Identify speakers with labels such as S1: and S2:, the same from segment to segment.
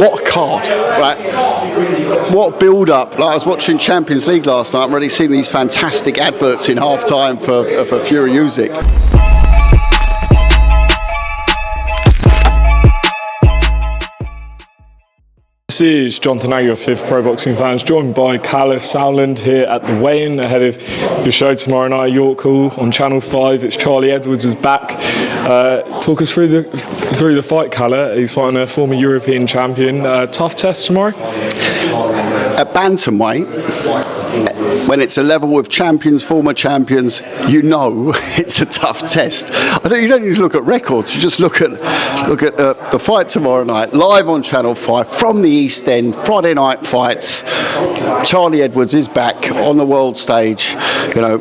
S1: what a card, right? What a build-up. Like I was watching Champions League last night. I'm already seeing these fantastic adverts in half-time for Fury Usyk.
S2: This is Jonathan Agger, Fifth Pro Boxing Fans, joined by Kalle Sauerland here at the weigh-in ahead of your show tomorrow night, York Hall on Channel 5. It's Charlie Edwards is back. Talk us through the fight, Kalle. He's fighting a former European champion. Tough test tomorrow?
S1: At bantamweight, when it's a level with champions, former champions, you know it's a tough test. You don't need to look at records. You just look at the fight tomorrow night, live on Channel 5 from the East End, Friday night fights. Charlie Edwards is back on the world stage. You know,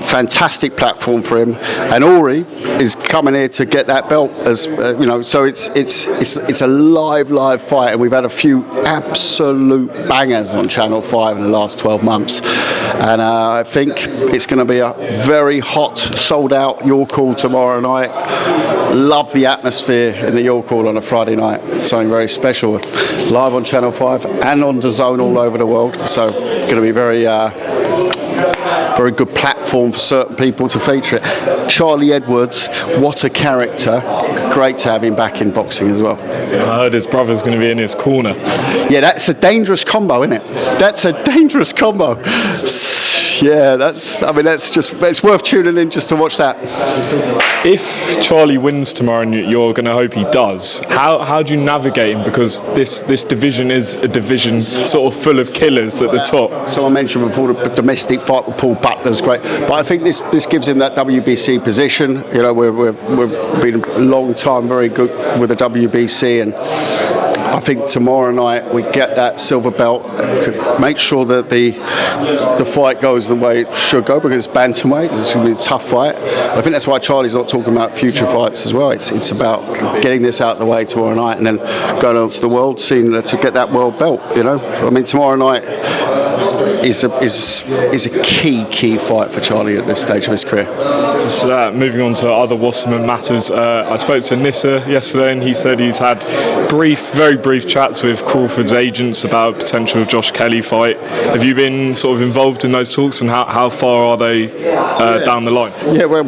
S1: fantastic platform for him, and Ory is coming here to get that belt as you know. So it's a live fight, and we've had a few absolute bangers on Channel 5 in the last 12 months. And I think it's going to be a very hot, sold-out York Hall tomorrow night. Love the atmosphere in the York Hall on a Friday night. Something very special. Live on Channel 5 and on DAZN all over the world. So going to be very good platform for certain people to feature it. Charlie Edwards, what a character. Great to have him back in boxing as well.
S2: I heard his brother's going to be in his corner.
S1: Yeah, that's a dangerous combo, isn't it? That's a dangerous combo. Yeah, it's worth tuning in just to watch that.
S2: If Charlie wins tomorrow, and you're going to hope he does, how do you navigate him? Because this division is a division sort of full of killers at the top.
S1: So I mentioned before the domestic fight with Paul Butler's great, but I think this gives him that WBC position. You know, we've been a long time very good with the WBC, and I think tomorrow night we get that silver belt, make sure that the fight goes the way it should go, because it's bantamweight. It's going to be a tough fight. I think that's why Charlie's not talking about future fights as well. It's about getting this out of the way tomorrow night and then going on to the world scene to get that world belt. You know, I mean, tomorrow night is a key fight for Charlie at this stage of his career.
S2: Just moving on to other Wasserman matters, I spoke to Nissa yesterday, and he said he's had very brief chats with Crawford's agents about a potential Josh Kelly fight. Have you been sort of involved in those talks, and how far are they down the line? Yeah,
S1: we're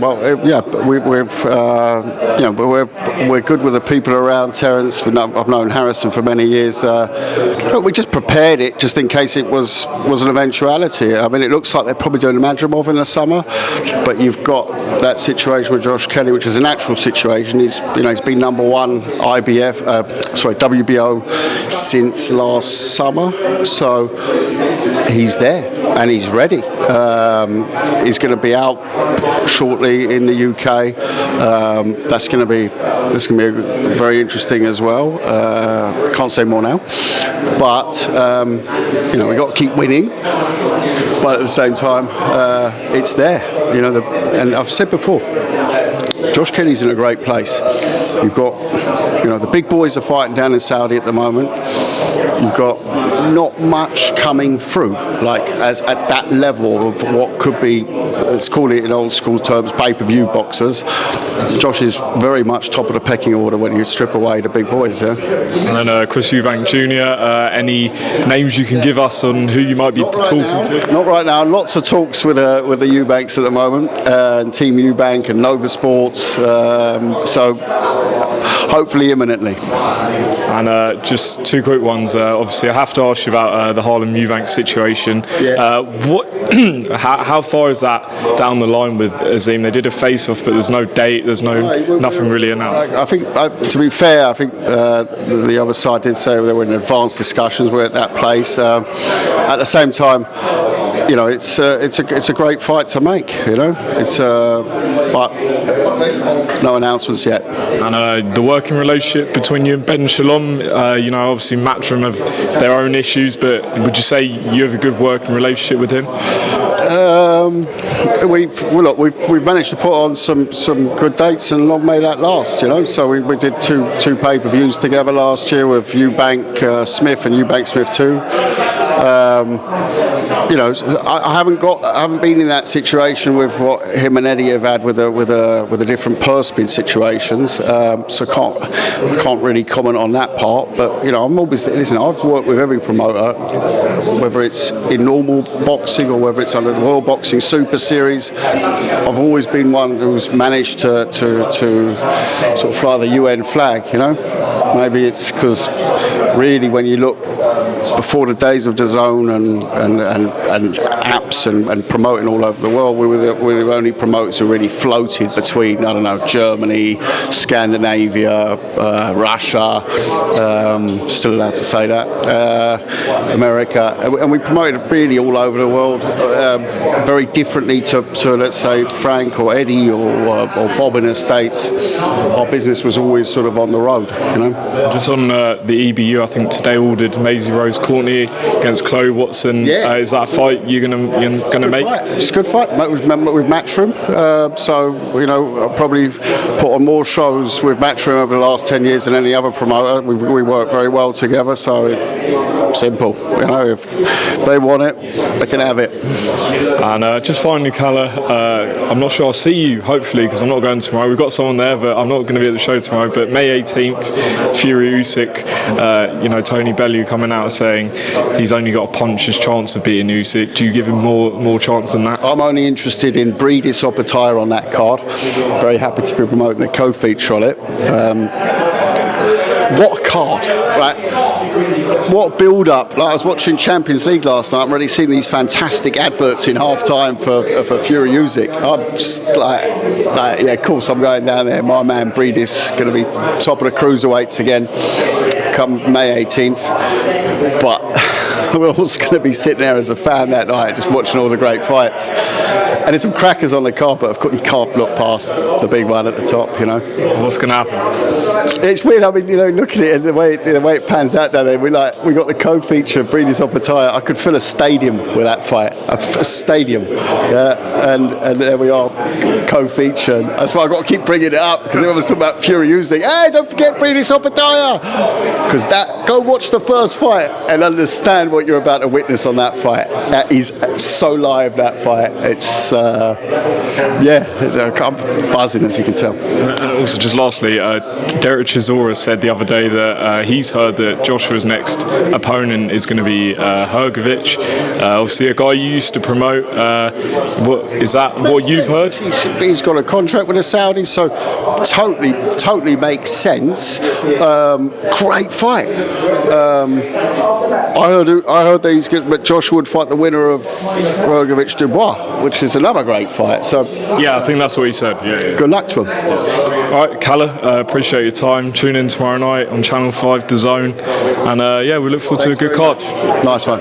S1: good with the people around Terence. I've known Harrison for many years. We just prepared it just in case it was an eventuality. I mean, it looks like they're probably doing Madrimov in the summer, but you've got that situation with Josh Kelly, which is a natural situation. He's been number one WBO since last summer, so he's there and he's ready. He's going to be out shortly in the UK. That's going to be very interesting as well. Can't say more now, but we've got to keep winning. But at the same time, it's there. And I've said before, Josh Kelly's in a great place. You've got, the big boys are fighting down in Saudi at the moment. You've got not much coming through, like as at that level of what could be, let's call it in old school terms, pay-per-view boxers. Josh is very much top of the pecking order when you strip away the big boys. Yeah.
S2: And then Chris Eubank Jr. Any names you can give us on who you might be talking to?
S1: Not right now. Lots of talks with the Eubanks at the moment, and Team Eubank and Nova Sports. So hopefully imminently.
S2: And just two quick ones. Obviously, I have to ask you about the Harlem Eubank situation. Yeah. How far is that down the line with Azim? They did a face-off, but there's no date. There's nothing really announced.
S1: I think, to be fair, I think the other side did say they were in advanced discussions. We're at that place. At the same time, it's a great fight to make. But no announcements yet.
S2: And the working relationship between you and Ben Shalom, obviously Matchroom have their own issues, but would you say you have a good working relationship with him?
S1: We've managed to put on some good dates, and long may that last. So we did two pay-per-views together last year with Eubank Smith and Eubank Smith 2. You know, I haven't been in that situation with what him and Eddie have had with the different purse bid situations. So can't really comment on that part. But you know, I'm always listen. I've worked with every promoter, whether it's in normal boxing or whether it's under the World Boxing Super Series. I've always been one who's managed to sort of fly the UN flag. You know, maybe it's because really when you look before the days of DAZN and apps and promoting all over the world, we were the only promoters who really floated between, I don't know, Germany, Scandinavia, Russia, still allowed to say that, America, and we promoted really all over the world, very differently to let's say Frank or Eddie or Bob in the States. Our business was always sort of on the road, you know.
S2: Just on the EBU, I think today ordered Maisie Rose Courtney against Chloe Watson.
S1: Yeah.
S2: Is that a fight you're gonna make?
S1: Fight. It's a good fight. We've Matchroom, so you know I'll probably put on more shows with Matchroom over the last 10 years than any other promoter. We work very well together, so it's simple. You know, if they want it, they can have it.
S2: And just finally, Kalle, I'm not sure I'll see you, hopefully, because I'm not going tomorrow. We've got someone there, but I'm not going to be at the show tomorrow. But May 18th, Fury Usyk, you know, Tony Bellew coming out saying he's only got a puncher's chance of beating Usyk. Do you give him more chance than that?
S1: I'm only interested in Breedis Opataya on that card. Very happy to be promoting the co-feature on it. What a card, right? What a build-up. Like I was watching Champions League last night. I'm already seeing these fantastic adverts in half-time for Fury Usyk. I'm just like, yeah, of course I'm going down there. My man Breedis going to be top of the cruiserweights again come May 18th. But we're also going to be sitting there as a fan that night just watching all the great fights. And there's some crackers on the card, but of course you can't look past the big one at the top, you know.
S2: What's going to happen?
S1: It's weird. I mean, you know, looking at it and the way it pans out down there, we got the co-feature Breedis Opataya. I could fill a stadium with that fight, a stadium. Yeah, and there we are, co-feature. That's why I've got to keep bringing it up because everyone's talking about Fury Usyk. Hey, don't forget Breedis Opataya, because go watch the first fight and understand what you're about to witness on that fight. That is so live. That fight. It's I'm buzzing, as you can tell.
S2: And also, just lastly, Derek Chisora said the other day that he's heard that Joshua's next opponent is going to be Hrgovic. Obviously, a guy you used to promote. Is that what you've heard?
S1: He's got a contract with the Saudis, so totally makes sense. Great fight. I heard that Joshua would fight the winner of Hrgovic Dubois, which is another great fight. So
S2: yeah, I think that's what he said. Yeah.
S1: Good luck to him.
S2: All right, Kalle, appreciate your time. Tune in tomorrow night on Channel 5 DAZN, and we look forward to a good card.
S1: Nice one.